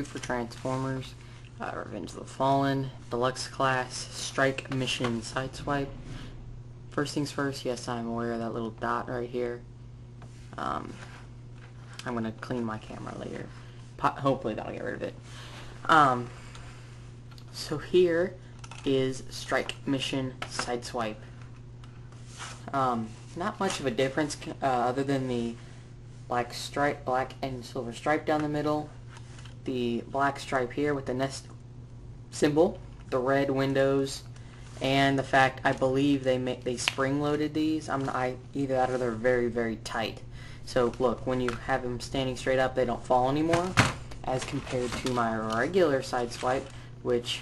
for Transformers, Revenge of the Fallen, Deluxe Class, Strike Mission Sideswipe. First things first, yes, I'm aware of that little dot right here. I'm going to clean my camera later. Hopefully that'll get rid of it. So here is Strike Mission Sideswipe. Not much of a difference other than the black and silver stripe down the middle, the black stripe here with the nest symbol, the red windows, and the fact I believe they spring loaded these. Either that or they're very, very tight. So look, when you have them standing straight up, they don't fall anymore, as compared to my regular Sideswipe, which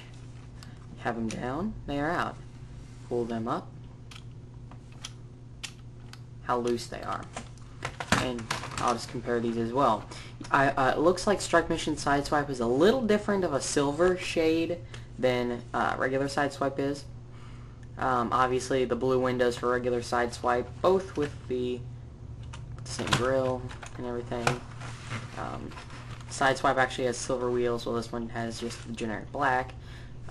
have them down, they are out. Pull them up, how loose they are. And I'll just compare these as well. It looks like Strike Mission Sideswipe is a little different of a silver shade than regular Sideswipe is. Obviously the blue windows for regular Sideswipe, both with the same grill and everything. Sideswipe actually has silver wheels, while this one has just the generic black.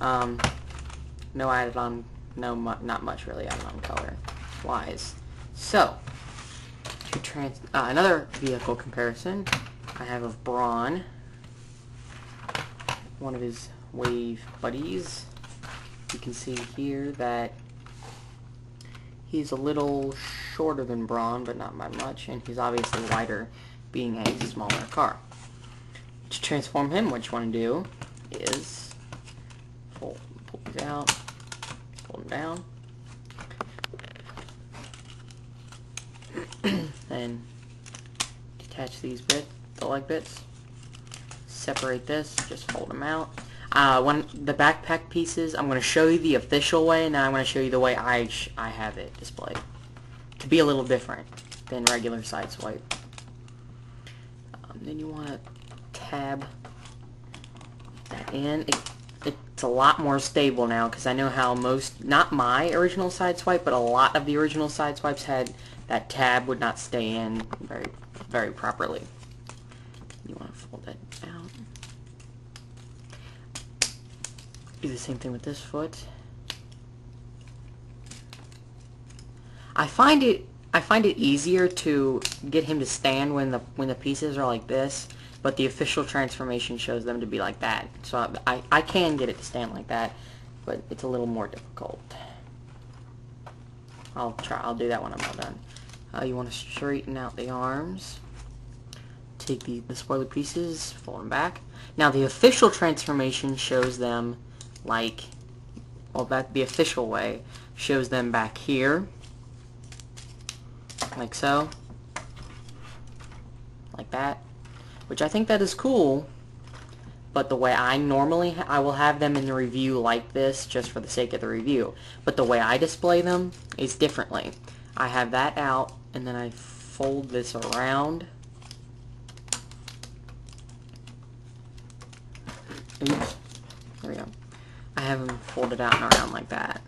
No added on, not much really added on color wise. So, another vehicle comparison I have of Brawn, one of his wave buddies. You can see here that he's a little shorter than Brawn, but not by much, and he's obviously wider, being a smaller car. To transform him, what you want to do is pull these out, pull them down, and detach these the leg bits, separate this, just fold them out. The backpack pieces, I'm going to show you the official way, and now I'm going to show you the way I have it displayed, to be a little different than regular Sideswipe. Then you want to tab that in. It's a lot more stable now, because I know how not my original Sideswipe, but a lot of the original Sideswipes had that tab would not stay in very, very properly. You want to fold that out. Do the same thing with this foot. I find it easier to get him to stand when the pieces are like this, but the official transformation shows them to be like that. So I can get it to stand like that, but it's a little more difficult. I'll do that when I'm all done. You want to straighten out the arms. Take the spoiler pieces, fold them back. Now the official transformation shows them like, well, the official way shows them back here, like so, like that, which I think that is cool, but the way I normally I will have them in the review like this, just for the sake of the review, but the way I display them is differently. I have that out, and then I fold this around. Oops, there we go. I have them folded out and around like that.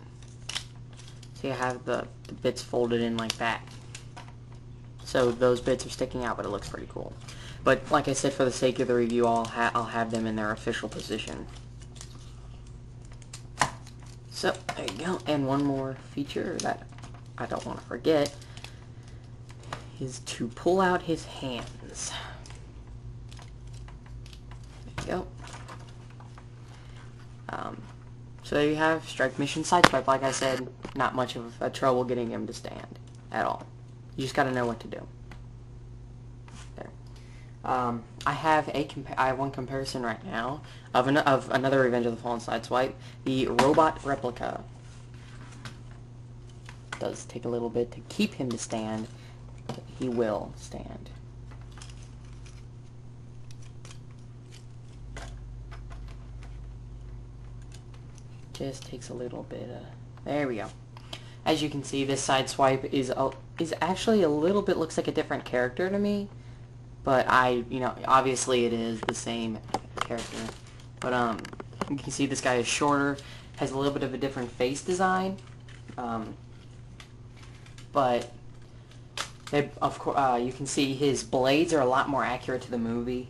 See, I have the bits folded in like that. So those bits are sticking out, but it looks pretty cool. But like I said, for the sake of the review, I'll have them in their official position. So, there you go. And one more feature that I don't want to forget is to pull out his hands. There you go. So there you have Strike Mission Sideswipe. Like I said, not much of a trouble getting him to stand at all. You just got to know what to do. There. I have one comparison right now of another Revenge of the Fallen Sideswipe, the robot replica. It does take a little bit to keep him to stand, but he will stand. Just takes a little bit of... There we go. As you can see, this Sideswipe is actually a little bit, looks like a different character to me, but obviously it is the same character. But you can see this guy is shorter, has a little bit of a different face design, but you can see his blades are a lot more accurate to the movie.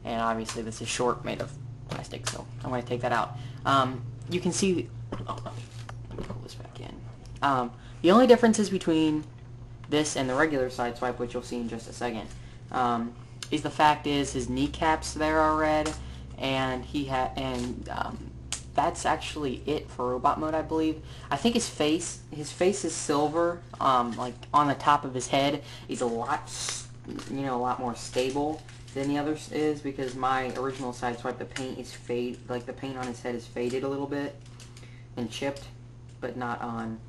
and obviously this is short, made of plastic, so I'm going to take that out. You can see, let me pull this back in. The only differences between this and the regular Sideswipe, which you'll see in just a second, is the fact is his kneecaps there are red, and that's actually it for robot mode, I believe. I think his face is silver. Like on the top of his head is a lot more stable than the others is, because my original Sideswipe, the paint is the paint on his head is faded a little bit and chipped, but not on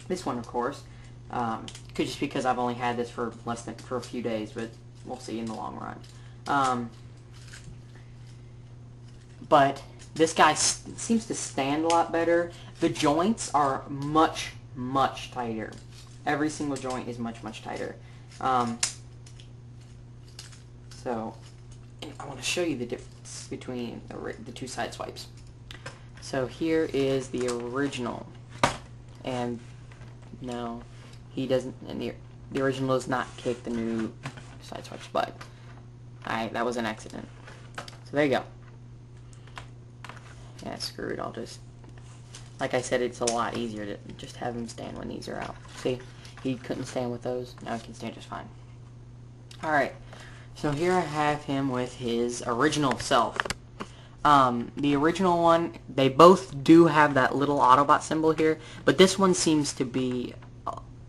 this one, of course. Could just because I've only had this for a few days, but we'll see in the long run. But this guy seems to stand a lot better. The joints are much tighter. Every single joint is much tighter. So I want to show you the difference between the two Sideswipes. So here is the original, and no, he doesn't. And the original does not kick the new Sideswipe's butt. That was an accident. So there you go. Yeah, screw it. I'll just, like I said, it's a lot easier to just have him stand when these are out. See, he couldn't stand with those. Now he can stand just fine. Alright, so here I have him with his original self. The original one, they both do have that little Autobot symbol here, but this one seems to be,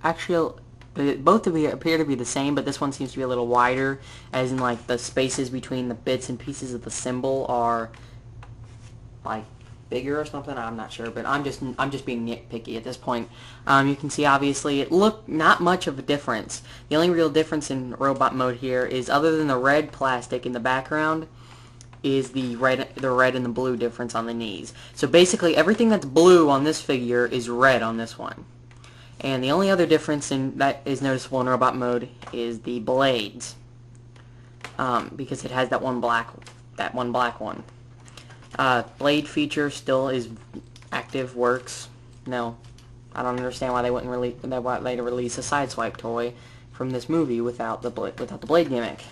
actually, both appear to be the same, but this one seems to be a little wider, as in like the spaces between the bits and pieces of the symbol are like bigger or something. I'm not sure, but I'm just being nitpicky at this point. You can see obviously it looked not much of a difference. The only real difference in robot mode here is, other than the red plastic in the background, is the red and the blue difference on the knees. So basically everything that's blue on this figure is red on this one. And the only other difference that is noticeable in robot mode is the blades, because it has that one black one. Blade feature still is active, works. No, I don't understand why they wouldn't release a Sideswipe toy from this movie without the blade gimmick,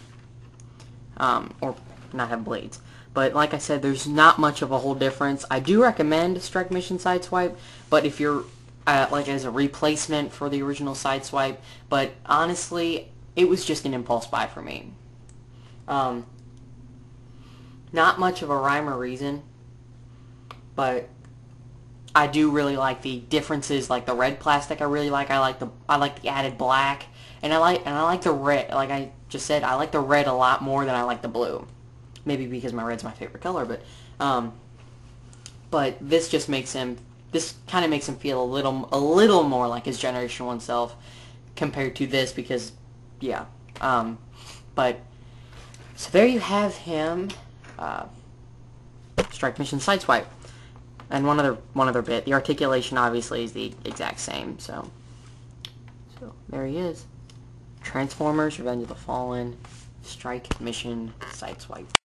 or not have blades. But like I said, there's not much of a whole difference. I do recommend Strike Mission Sideswipe, but if you're like as a replacement for the original Sideswipe, but honestly, it was just an impulse buy for me. Not much of a rhyme or reason, but I do really like the differences. Like the red plastic, I really like. I like the added black, and I like the red. Like I just said, I like the red a lot more than I like the blue. Maybe because my red's my favorite color, but this just makes him. This kind of makes him feel a little more like his Generation 1 self compared to this, because yeah. But so there you have him. Strike Mission Sideswipe. And one other bit, the articulation obviously is the exact same, so there he is. Transformers Revenge of the Fallen, Strike Mission Sideswipe.